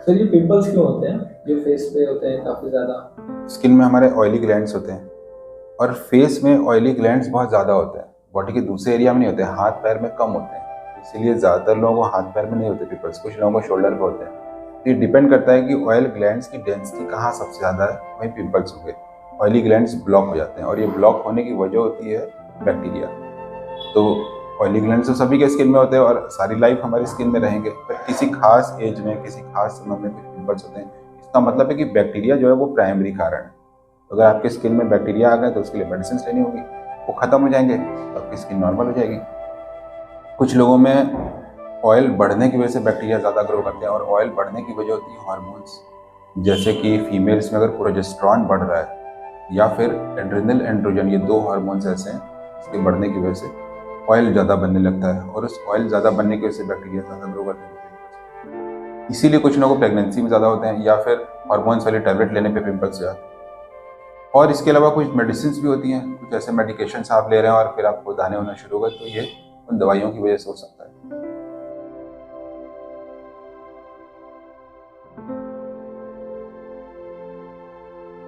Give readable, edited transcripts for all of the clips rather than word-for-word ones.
Sir ये pimples क्यों होते हैं जो फेस पे होते हैं काफी ज्यादा? स्किन में हमारे ऑयली ग्लैंड्स होते हैं और फेस में ऑयली ग्लैंड्स बहुत ज़्यादा होते हैं। बॉडी के दूसरे एरिया में नहीं होते, हाथ पैर में कम होते हैं। इसीलिए ज़्यादातर लोगों को हाथ पैर में नहीं होते पिंपल्स, कुछ लोगों को शोल्डर पे होते हैं। तो ये डिपेंड करता है कि ऑयल ग्लैंड्स की डेंसिटी कहाँ सबसे ज़्यादा है, वहीं पिंपल्स होंगे। ऑयली ग्लैंड्स ब्लॉक हो जाते हैं और ये ब्लॉक होने की वजह होती है बैक्टीरिया। तो ऑयली ग्लैंड्स तो सभी के स्किन में होते हैं और सारी लाइफ हमारी स्किन में रहेंगे, पर किसी खास एज में किसी खास समय में कुछ पिंपल्स होते हैं। इसका मतलब है कि बैक्टीरिया जो है वो प्राइमरी कारण है। अगर आपके स्किन में बैक्टीरिया आ गए तो उसके लिए मेडिसिन लेनी होगी, वो खत्म हो जाएंगे तो आपकी स्किन नॉर्मल हो जाएगी। कुछ लोगों में ऑयल बढ़ने की वजह से बैक्टीरिया ज़्यादा ग्रो करते हैं और ऑयल बढ़ने की वजह होती है हार्मोन्स। जैसे कि फीमेल्स में अगर प्रोजेस्टेरॉन बढ़ रहा है या फिर एड्रेनल एंड्रोजन, ये दो हार्मोन्स ऐसे हैं इसके बढ़ने की वजह से ऑयल ज़्यादा बनने लगता है और उस ऑयल ज़्यादा बनने की वजह से बैक्टीरिया ज़्यादा ग्रो करते हैं। इसीलिए कुछ लोगों को प्रेगनेंसी में ज़्यादा होते हैं या फिर हार्मोन्स वाली टैबलेट लेने पे पिंपल्स हो जाते हैं। और इसके अलावा कुछ मेडिसिन भी होती हैं, कुछ ऐसे मेडिकेशन आप ले रहे हैं और फिर आपको दाने होना शुरू हो गए, तो ये उन दवाइयों की वजह से हो सकता है।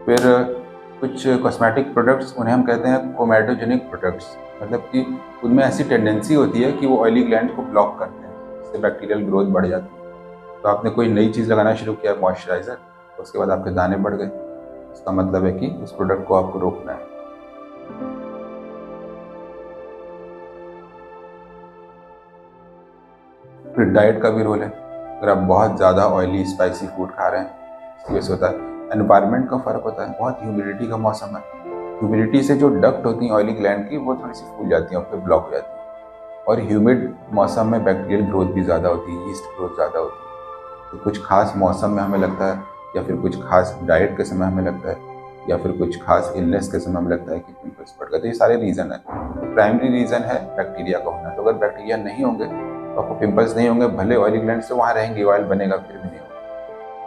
फिर कुछ कॉस्मेटिक प्रोडक्ट्स, उन्हें हम कहते हैं कोमेटोजेनिक प्रोडक्ट्स, मतलब कि उनमें ऐसी टेंडेंसी होती है कि वो ऑयली ग्लैंड को ब्लॉक करते हैं, इससे बैक्टीरियल ग्रोथ बढ़ जाती है। तो आपने कोई नई चीज़ लगाना शुरू किया मॉइस्चराइज़र, तो उसके बाद आपके दाने बढ़ गए, इसका मतलब है कि उस प्रोडक्ट को आपको रोकना है। फिर डाइट का भी रोल है। अगर आप बहुत ज़्यादा ऑयली स्पाइसी फूड खा रहे हैं, इसकी वजह से होता है। एनवायरनमेंट का फ़र्क होता है, बहुत ह्यूमिडिटी का मौसम है, ह्यूमिडिटी से जो डक्ट होती हैं ऑयली ग्लैंड की वो थोड़ी सी फूल जाती हैं और फिर ब्लॉक हो जाती है। और ह्यूमिड मौसम में बैक्टीरियल ग्रोथ भी ज़्यादा होती है, यीस्ट ग्रोथ ज़्यादा होती है। तो कुछ खास मौसम में हमें लगता है या फिर कुछ खास डाइट के समय हमें लगता है या फिर कुछ खास इलनेस के समय हमें लगता है कि पिंपल्स बढ़ गए। तो ये सारे रीज़न है। तो प्राइमरी रीज़न है बैक्टीरिया का होना। तो अगर बैक्टीरिया नहीं होंगे तो आपको पिंपल्स नहीं होंगे, भले ऑयली ग्लैंड से वहाँ रहेंगे, ऑयल बनेगा फिर भी नहीं होगा।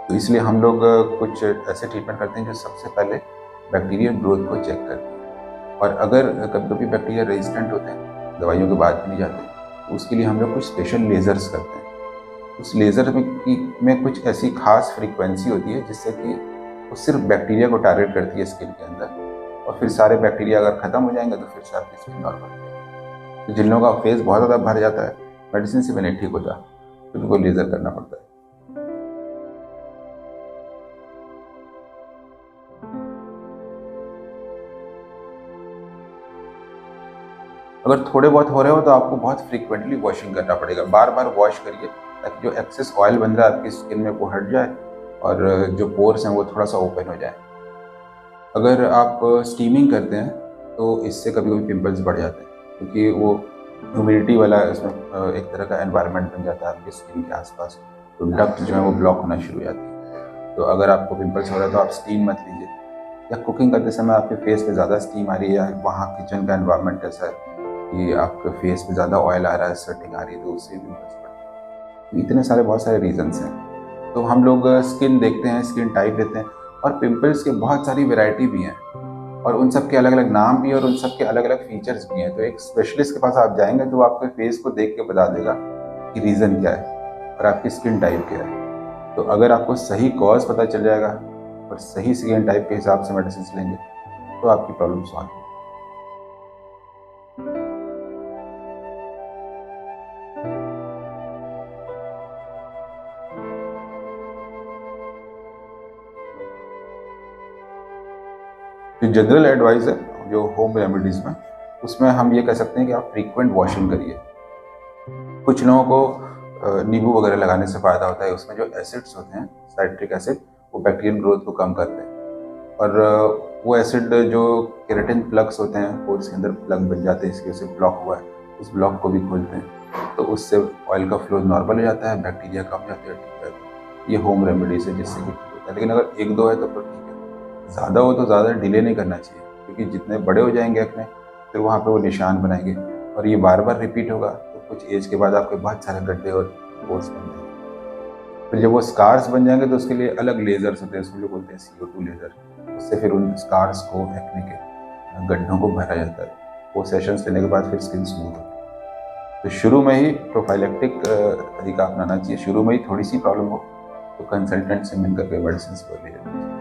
तो इसलिए हम लोग कुछ ऐसे ट्रीटमेंट करते हैं जो सबसे पहले बैक्टीरियल ग्रोथ को चेक करते हैं। और अगर कभी कभी बैक्टीरिया रेजिस्टेंट होते हैं, दवाइयों के बाद भी नहीं जाते, तो उसके लिए हम लोग कुछ स्पेशल लेज़र्स करते हैं। उस लेज़र में कुछ ऐसी खास फ्रीक्वेंसी होती है जिससे कि वो सिर्फ बैक्टीरिया को टारगेट करती है स्किन के अंदर, और फिर सारे बैक्टीरिया अगर ख़त्म हो जाएंगे तो फिर से आपकी स्किन नॉर्मल हो जाएगी। तो जिन लोगों का फेस बहुत ज़्यादा भर जाता है, मेडिसिन से भी नहीं ठीक होता, तो उनको लेज़र करना पड़ता है। अगर थोड़े बहुत हो रहे हो तो आपको बहुत फ्रीक्वेंटली वॉशिंग करना पड़ेगा, बार बार वॉश करिए ताकि जो एक्सेस ऑयल बन रहा है आपकी स्किन में वो हट जाए और जो पोर्स हैं वो थोड़ा सा ओपन हो जाए। अगर आप स्टीमिंग करते हैं तो इससे कभी कभी पिंपल्स बढ़ जाते हैं, क्योंकि वो ह्यूमिडिटी वाला इसमें एक तरह का एनवायरनमेंट बन जाता है आपकी स्किन के आसपास, तो डक्ट जो है वो ब्लॉक होना शुरू हो जाती है। तो अगर आपको पिंपल्स हो रहा है तो आप स्टीम मत लीजिए, या कुकिंग करते समय आपके फेस पे ज़्यादा स्टीम आ रही है या वहाँ किचन का एनवायरनमेंट ऐसा है कि आपके फेस पे ज़्यादा ऑयल आ रहा है, स्वेटिंग आ रही है, तो उससे भी पिंपल्स बढ़ते हैं। तो इतने सारे बहुत सारे रीजंस हैं। तो हम लोग स्किन देखते हैं, स्किन टाइप लेते हैं, और पिंपल्स के बहुत सारी वैरायटी भी हैं और उन सब के अलग अलग नाम भी हैं और उन सब के अलग अलग फीचर्स भी हैं। तो एक स्पेशलिस्ट के पास आप जाएंगे तो वो आपके फेस को देख के बता देगा कि रीज़न क्या है और आपकी स्किन टाइप क्या है। तो अगर आपको सही कॉज पता चल जाएगा और सही स्किन टाइप के हिसाब से मेडिसिन लेंगे तो आपकी प्रॉब्लम सॉल्व होगी। जो जनरल एडवाइस है जो होम रेमेडीज़ में, उसमें हम ये कह सकते हैं कि आप फ्रीक्वेंट वॉशिंग करिए। कुछ लोगों को नींबू वगैरह लगाने से फ़ायदा होता है, उसमें जो एसिड्स होते हैं साइट्रिक एसिड, वो बैक्टीरियल ग्रोथ को कम करते हैं। और वो एसिड जो केराटिन प्लग्स होते हैं, पोर्स के अंदर प्लग बन जाते हैं, इसकी वजह से ब्लॉक हुआ है, उस ब्लॉक को भी खोलते हैं, तो उससे ऑयल का फ्लो नॉर्मल हो जाता है, बैक्टीरिया कम जाते हैं, ठीक है। ये होम रेमेडीज है जिससे कि ठीक होता है। लेकिन अगर एक दो है तो ठीक है, ज़्यादा हो तो ज़्यादा डिले नहीं करना चाहिए, क्योंकि जितने बड़े हो जाएंगे अपने, फिर वहाँ पे वो निशान बनाएंगे और ये बार बार रिपीट होगा, तो कुछ एज के बाद आपके बहुत सारे गड्ढे और पोर्स बन जाएंगे। फिर जब वो स्कार्स बन जाएंगे तो उसके लिए अलग लेजर्स होते हैं, उसको जो बोलते हैं CO2 लेजर, उससे फिर उन स्कार्स को, एक्ने के गड्ढों को भरा जाता है। वो सेशंस लेने के बाद फिर स्किन स्मूथ होती है। तो शुरू में ही प्रोफाइलेक्टिक तरीका अपनाना चाहिए। शुरू में ही थोड़ी सी प्रॉब्लम हो तो कंसल्टेंट से मिलकर कोई मेडिसिन को ले लेना चाहिए।